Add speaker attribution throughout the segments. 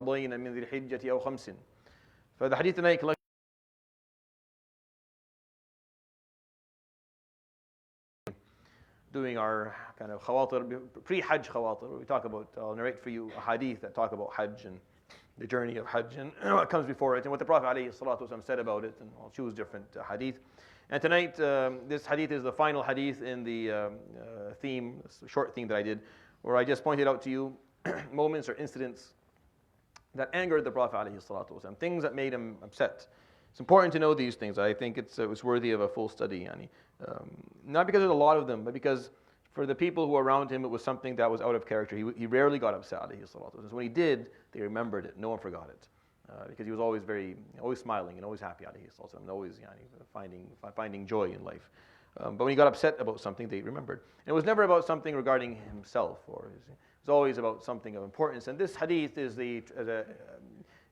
Speaker 1: مضين من ذي الحجة أو خمس. فهذا حديث tonight collection doing our kind of khawatir, pre-Hajj khawatir. We talk about, I'll narrate for you a hadith that talk about Hajj and the journey of Hajj and what comes before it and what the Prophet ﷺ said about it, and I'll choose different hadith. And tonight, this hadith is the final hadith in the theme, short theme that I did, where I just pointed out to you moments or incidents that angered the Prophet ﷺ, things that made him upset. It's important to know these things. I think it was worthy of a full study. Not because there's a lot of them, but because for the people who were around him, it was something that was out of character. He rarely got upset. So when he did, they remembered it. No one forgot it. Because he was always always smiling and always happy, and always finding joy in life. But when he got upset about something, they remembered. And it was never about something regarding himself, it was always about something of importance. And this hadith is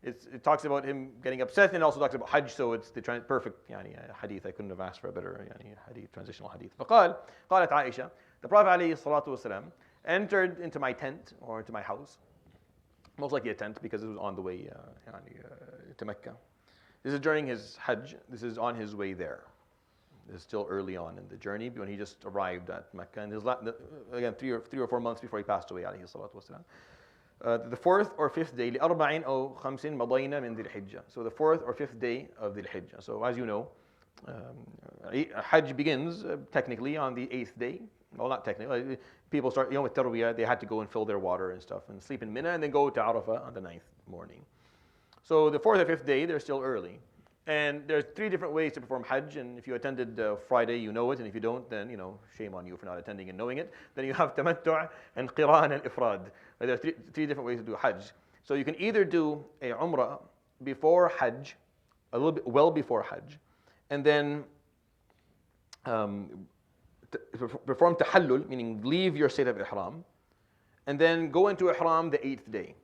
Speaker 1: it talks about him getting upset, and also talks about Hajj, so it's the perfect hadith. I couldn't have asked for a better hadith, transitional hadith. قالت عائشة, the Prophet ﷺ entered into my tent, or into my house, most likely a tent because it was on the way to Mecca. This is during his Hajj, this is on his way there. This is still early on in the journey, when he just arrived at Mecca, and again, 3 or 4 months before he passed away, alayhi salatu wasalam. The 4th or 5th day, لأربع أو خمس مضينا من ذي الحجة. So the 4th or 5th day of the Hijjah. So as you know, Hajj begins technically on the 8th day. Well, not technically. People start, with Tarwiyah, they had to go and fill their water and stuff, and sleep in Mina, and then go to Arafah on the 9th morning. So the 4th or 5th day, they're still early. And there's 3 different ways to perform Hajj, and if you attended Friday, you know it, and if you don't, then, shame on you for not attending and knowing it. Then you have Tamattu' and Qiran and Ifrad. There are 3 different ways to do Hajj. So you can either do a Umrah before Hajj, a little bit well before Hajj, and then perform Tahallul, meaning leave your state of Ihram, and then go into Ihram the 8th day.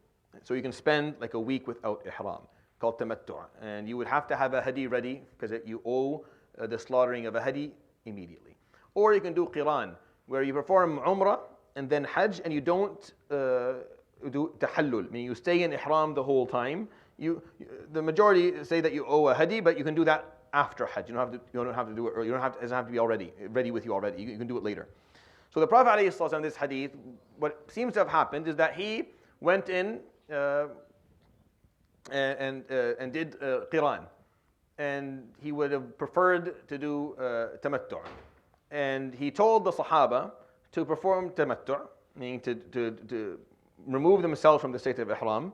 Speaker 1: So you can spend like a week without Ihram, called Tamattu'. And you would have to have a hadi ready, because you owe the slaughtering of a hadi immediately. Or you can do Qiran, where you perform Umrah and then Hajj, and you don't do Tahallul, meaning you stay in Ihram the whole time. The majority say that you owe a hadi, but you can do that after Hajj. You don't have to do it early. It doesn't have to be ready with you already. You can do it later. So the Prophet ﷺ, this hadith, what seems to have happened is that he went in and did Qiran, and he would have preferred to do Tamattu'. And he told the Sahaba to perform Tamattu', meaning to remove themselves from the state of Ihram,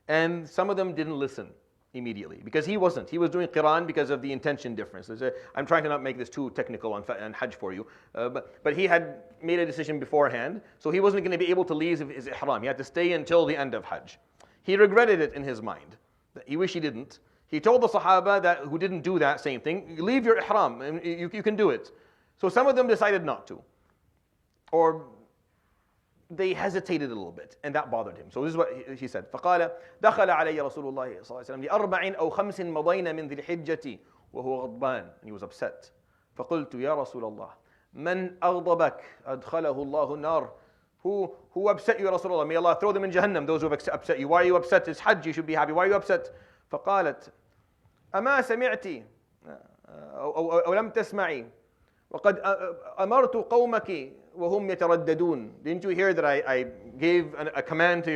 Speaker 1: and some of them didn't listen immediately, because he wasn't. He was doing Qiran because of the intention difference. I'm trying to not make this too technical on Hajj for you, but he had made a decision beforehand, so he wasn't going to be able to leave his Ihram. He had to stay until the end of Hajj. He regretted it in his mind. He wished he didn't. He told the Sahaba who didn't do that same thing, leave your Ihram, and you can do it. So some of them decided not to, or they hesitated a little bit, and that bothered him. So this is what he said. فقال دخل علي رسول الله صلى الله عليه وسلم لأربع أو خمس مضينا من ذي الحجة وهو غضبان. And he was upset. فقلت يا رسول الله من أغضبك أدخله الله النار. Who upset you, Rasulullah? May Allah throw them in Jahannam, those who have upset you. Why are you upset? It's Hajj, you should be happy. Why are you upset? فقالت أما سمعتي أو لم تسمعي وقد أمرت قومك وهم يترددون. Didn't you hear that I gave a command to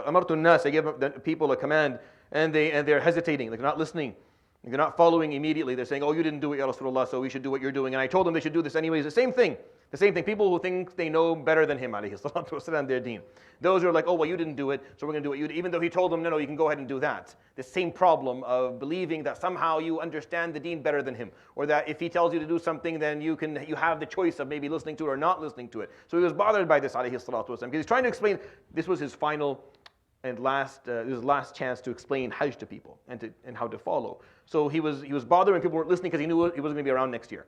Speaker 1: أمرت الناس, I gave the people a command, and they're hesitating, they're not listening, they're not following immediately. They're saying, oh, you didn't do it, Ya Rasulullah, so we should do what you're doing. And I told them they should do this anyways. The same thing. People who think they know better than him, alayhi salatu wasalam, their deen. Those who are like, oh, well, you didn't do it, so we're going to do it. Even though he told them, no, you can go ahead and do that. The same problem of believing that somehow you understand the deen better than him, or that if he tells you to do something, then you have the choice of maybe listening to it or not listening to it. So he was bothered by this, alayhi salatu wasalam, because he's trying to explain, this was his final and last chance to explain Hajj to people and how to follow. So he was bothered when people weren't listening, because he knew he wasn't going to be around next year.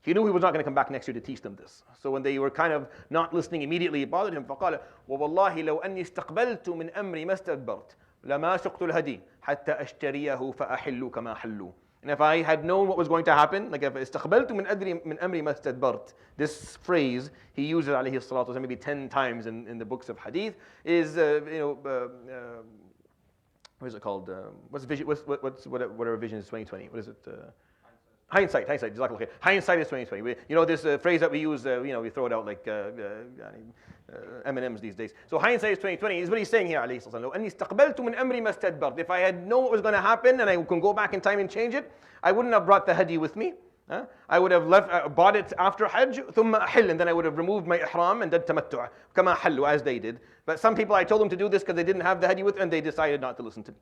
Speaker 1: He knew he was not going to come back next year to teach them this. So when they were kind of not listening immediately, it bothered him. فقال ووالله لو أني استقبلت من أمري ما استدبرت لما سقت الهدي حتى أشتريه فأحل كما حلوا. And if I had known what was going to happen, like if استقبلت من أمري ما استدبرت, this phrase he uses عليه الصلاة والسلام maybe 10 times in the books of hadith, is what is it called? What's vision? Whatever vision is 2020? What is it? Hindsight. Jazakallah khair. Hindsight is 2020. You know this phrase that we use. We throw it out like M&Ms these days. So hindsight is 2020 is what he's saying here. Alayhi sallam. أني استقبلت من أمري ما استدبرت. If I had known what was going to happen and I can go back in time and change it, I wouldn't have brought the hadi with me. I would have bought it after Hajj, ثم أحل, and then I would have removed my ihram and done tamattu' كما حلوا, as they did. But some people, I told them to do this because they didn't have the hadi with them, and they decided not to listen to me.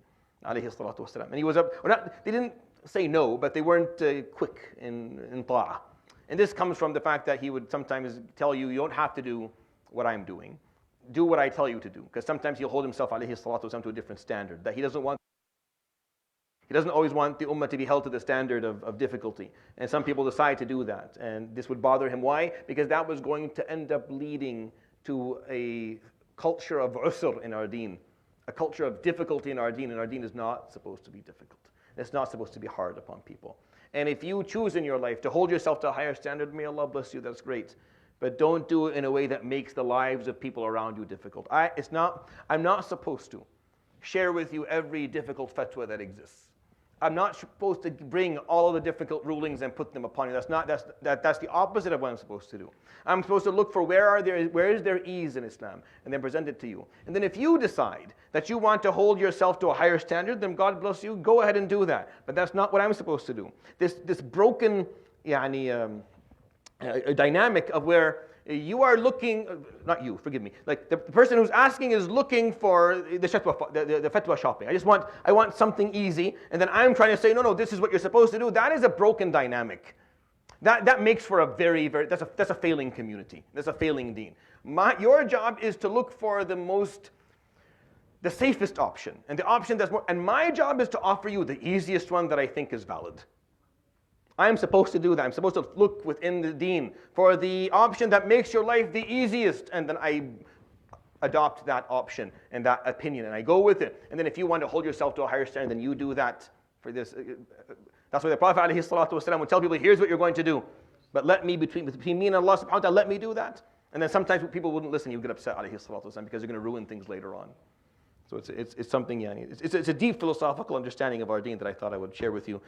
Speaker 1: Alayhi salatu wasalam. And he was they didn't say no, but they weren't quick in ta'ah. And this comes from the fact that he would sometimes tell you, you don't have to do what I'm doing. Do what I tell you to do. Because sometimes he'll hold himself, alayhi salatu wasalam, to a different standard. That he doesn't always want the ummah to be held to the standard of difficulty. And some people decide to do that. And this would bother him. Why? Because that was going to end up leading to a culture of usr in our deen. A culture of difficulty in our deen. And our deen is not supposed to be difficult. It's not supposed to be hard upon people. And if you choose in your life to hold yourself to a higher standard, may Allah bless you, that's great. But don't do it in a way that makes the lives of people around you difficult. I'm not supposed to share with you every difficult fatwa that exists. I'm not supposed to bring all of the difficult rulings and put them upon you. That's the opposite of what I'm supposed to do. I'm supposed to look for where is there ease in Islam, and then present it to you. And then if you decide that you want to hold yourself to a higher standard, then God bless you, go ahead and do that. But that's not what I'm supposed to do. This broken dynamic of where you are looking, not you, forgive me, like the person who's asking is looking for the fatwa shopping. I want something easy, and then I'm trying to say, no, this is what you're supposed to do. That is a broken dynamic. That makes for a very, that's a failing community. That's a failing deen. Your job is to look for the safest option, and the option that's more, and my job is to offer you the easiest one that I think is valid. I'm supposed to do that. I'm supposed to look within the deen for the option that makes your life the easiest, and then I adopt that option and that opinion, and I go with it. And then if you want to hold yourself to a higher standard, then you do that for this. That's why the Prophet ﷺ would tell people, here's what you're going to do. But let me, between me and Allah subhanahu wa ta'ala, let me do that. And then sometimes people wouldn't listen. You get upset, ﷺ, because you're going to ruin things later on. So it's something, it's a deep philosophical understanding of our deen that I thought I would share with you.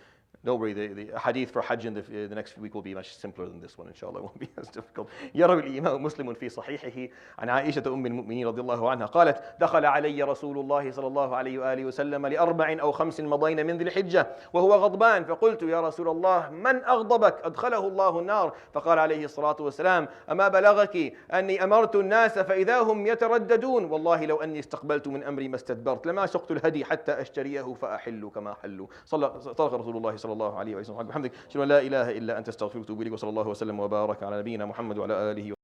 Speaker 1: Don't worry, the hadith for Hajj in the next week will be much simpler than this one, inshallah. It won't be as difficult. يروي الإمام مسلم في صحيحه عن عائشة أم المؤمنين رضي الله عنها قالت دخل علي رسول الله صلى الله عليه وآله وسلم ل4 أو 5 مضين من ذي الحجة وهو غضبان فقلت يا رسول الله من أغضبك أدخله الله النار فقال عليه الصلاة والسلام أما بلغك أني أمرت الناس فإذا هم يترددون والله لو أني استقبلت من أمري ما استدبرت لما سقت الهدي حتى أشتريه فأحل كما حلوا صدق رسول الله صلى الله عليه وسلم بحمدك أشهد أن لا إله إلا أنت استغفرك وأتوب إليك وصلى الله وسلم وبارك على نبينا محمد وعلى آله